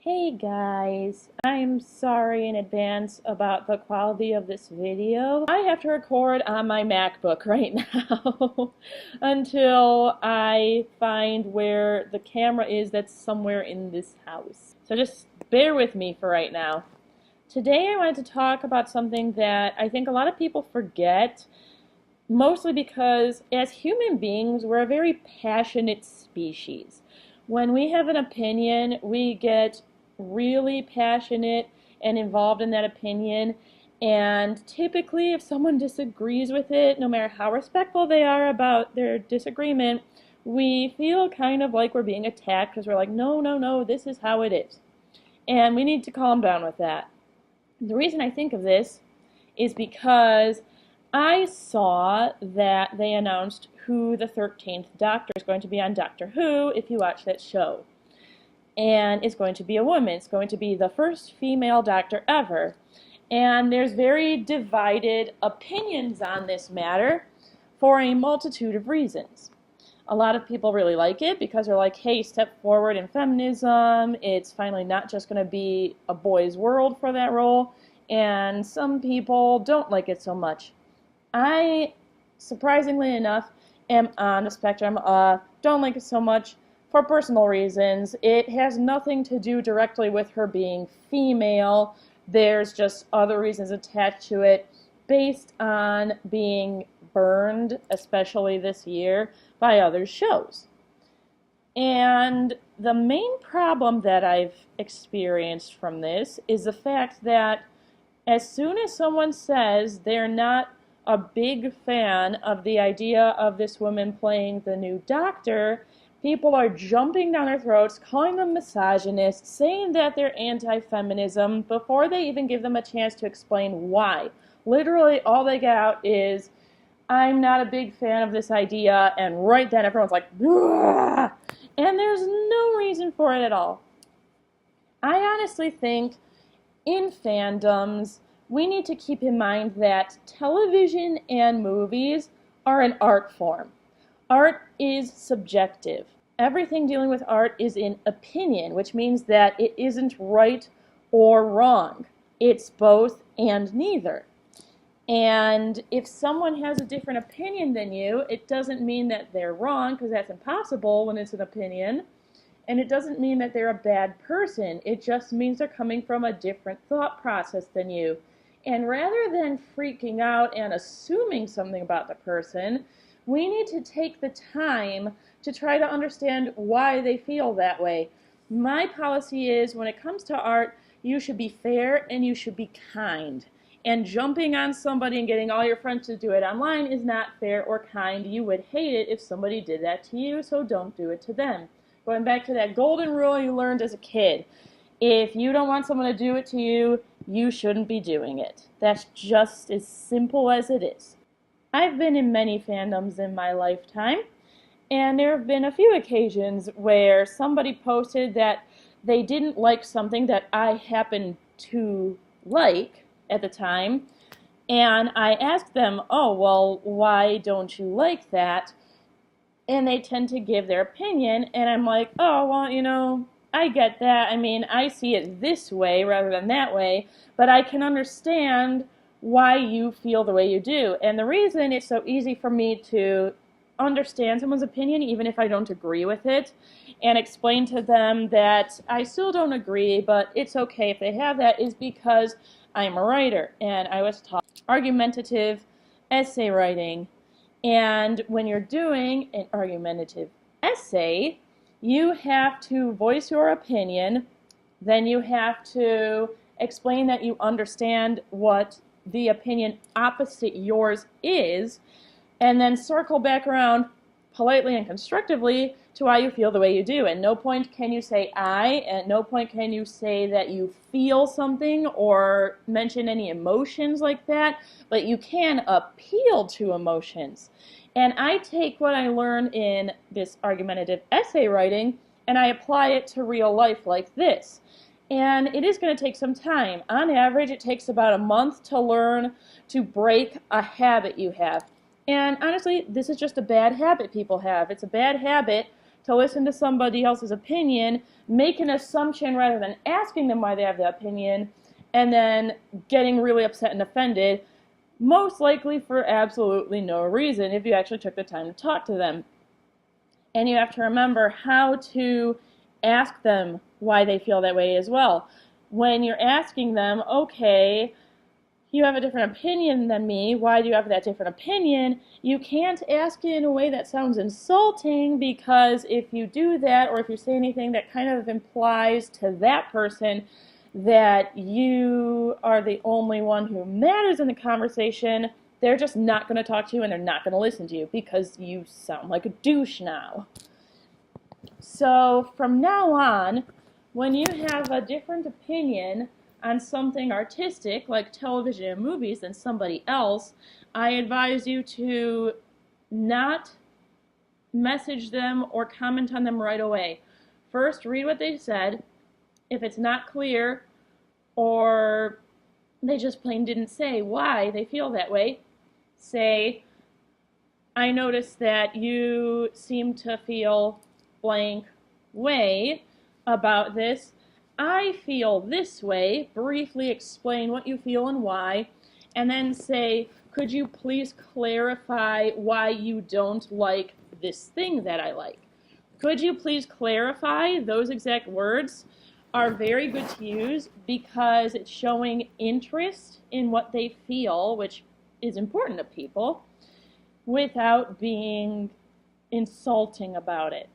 Hey guys, I'm sorry in advance about the quality of this video. I have to record on my MacBook right now until I find where the camera is that's somewhere in this house. So just bear with me for right now. Today I wanted to talk about something that I think a lot of people forget, mostly because as human beings we're a very passionate species. When we have an opinion, we get really passionate and involved in that opinion, and typically if someone disagrees with it, no matter how respectful they are about their disagreement, we feel kind of like we're being attacked because we're like, no, no, no, this is how it is. And we need to calm down with that. The reason I think of this is because I saw that they announced who the 13th Doctor is going to be on Doctor Who, if you watch that show. And it's going to be a woman. It's going to be the first female Doctor ever. And there's very divided opinions on this matter for a multitude of reasons. A lot of people really like it because they're like, hey, step forward in feminism. It's finally not just going to be a boy's world for that role. And some people don't like it so much. I, surprisingly enough, am on the spectrum. Don't like it so much for personal reasons. It has nothing to do directly with her being female. There's just other reasons attached to it based on being burned, especially this year, by other shows. And the main problem that I've experienced from this is the fact that as soon as someone says they're not a big fan of the idea of this woman playing the new Doctor, people are jumping down their throats, calling them misogynist, saying that they're anti-feminism before they even give them a chance to explain why. Literally, all they get out is, I'm not a big fan of this idea, and right then everyone's like, "Ugh!" And there's no reason for it at all. I honestly think in fandoms, we need to keep in mind that television and movies are an art form. Art is subjective. Everything dealing with art is in opinion, which means that it isn't right or wrong. It's both and neither. And if someone has a different opinion than you, it doesn't mean that they're wrong, because that's impossible when it's an opinion. And it doesn't mean that they're a bad person. It just means they're coming from a different thought process than you. And rather than freaking out and assuming something about the person, we need to take the time to try to understand why they feel that way. My policy is, when it comes to art, you should be fair and you should be kind. And jumping on somebody and getting all your friends to do it online is not fair or kind. You would hate it if somebody did that to you, so don't do it to them. Going back to that golden rule you learned as a kid. If you don't want someone to do it to you, you shouldn't be doing it. That's just as simple as it is. I've been in many fandoms in my lifetime, and there have been a few occasions where somebody posted that they didn't like something that I happened to like at the time, and I asked them, oh, well, why don't you like that? And they tend to give their opinion, and I'm like, oh, well, I get that. I mean, I see it this way rather than that way, but I can understand why you feel the way you do. And the reason it's so easy for me to understand someone's opinion, even if I don't agree with it, and explain to them that I still don't agree, but it's okay if they have that, is because I'm a writer, and I was taught argumentative essay writing. And when you're doing an argumentative essay, you have to voice your opinion, then you have to explain that you understand what the opinion opposite yours is, and then circle back around politely and constructively to why you feel the way you do. At no point can you say I, at no point can you say that you feel something or mention any emotions like that, but you can appeal to emotions. And I take what I learned in this argumentative essay writing and I apply it to real life like this. And it is going to take some time. On average, it takes about a month to learn to break a habit you have. And honestly, this is just a bad habit people have. It's a bad habit to listen to somebody else's opinion, make an assumption rather than asking them why they have the opinion, and then getting really upset and offended, most likely for absolutely no reason if you actually took the time to talk to them. And you have to remember how to ask them why they feel that way as well. When you're asking them, okay, you have a different opinion than me, why do you have that different opinion? You can't ask it in a way that sounds insulting, because if you do that, or if you say anything that kind of implies to that person that you are the only one who matters in the conversation, they're just not going to talk to you and they're not going to listen to you because you sound like a douche now. So from now on, when you have a different opinion on something artistic like television and movies than somebody else, I advise you to not message them or comment on them right away. First, read what they said. If it's not clear, or they just plain didn't say why they feel that way, say, I noticed that you seem to feel blank way about this. I feel this way. Briefly explain what you feel and why, and then say, could you please clarify why you don't like this thing that I like? Could you please clarify? Those exact words are very good to use because it's showing interest in what they feel, which is important to people, without being insulting about it.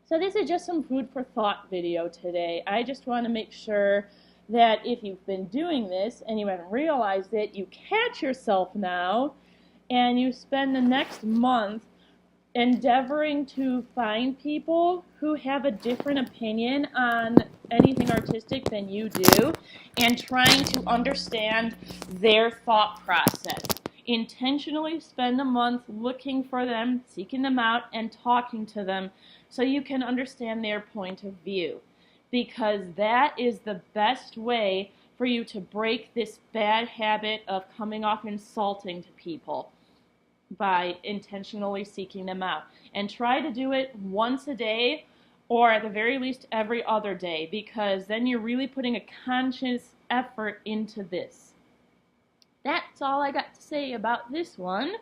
So this is just some food for thought video today. I just want to make sure that if you've been doing this and you haven't realized it, you catch yourself now and you spend the next month endeavoring to find people who have a different opinion on anything artistic than you do and trying to understand their thought process. Intentionally spend a month looking for them, seeking them out, and talking to them so you can understand their point of view, because that is the best way for you to break this bad habit of coming off insulting to people, by intentionally seeking them out. And try to do it once a day, or at the very least every other day, because then you're really putting a conscious effort into this. That's all I got to say about this one.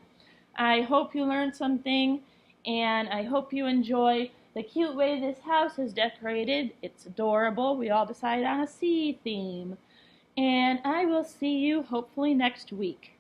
I hope you learned something, and I hope you enjoy the cute way this house is decorated. It's adorable. We all decided on a sea theme. And I will see you hopefully next week.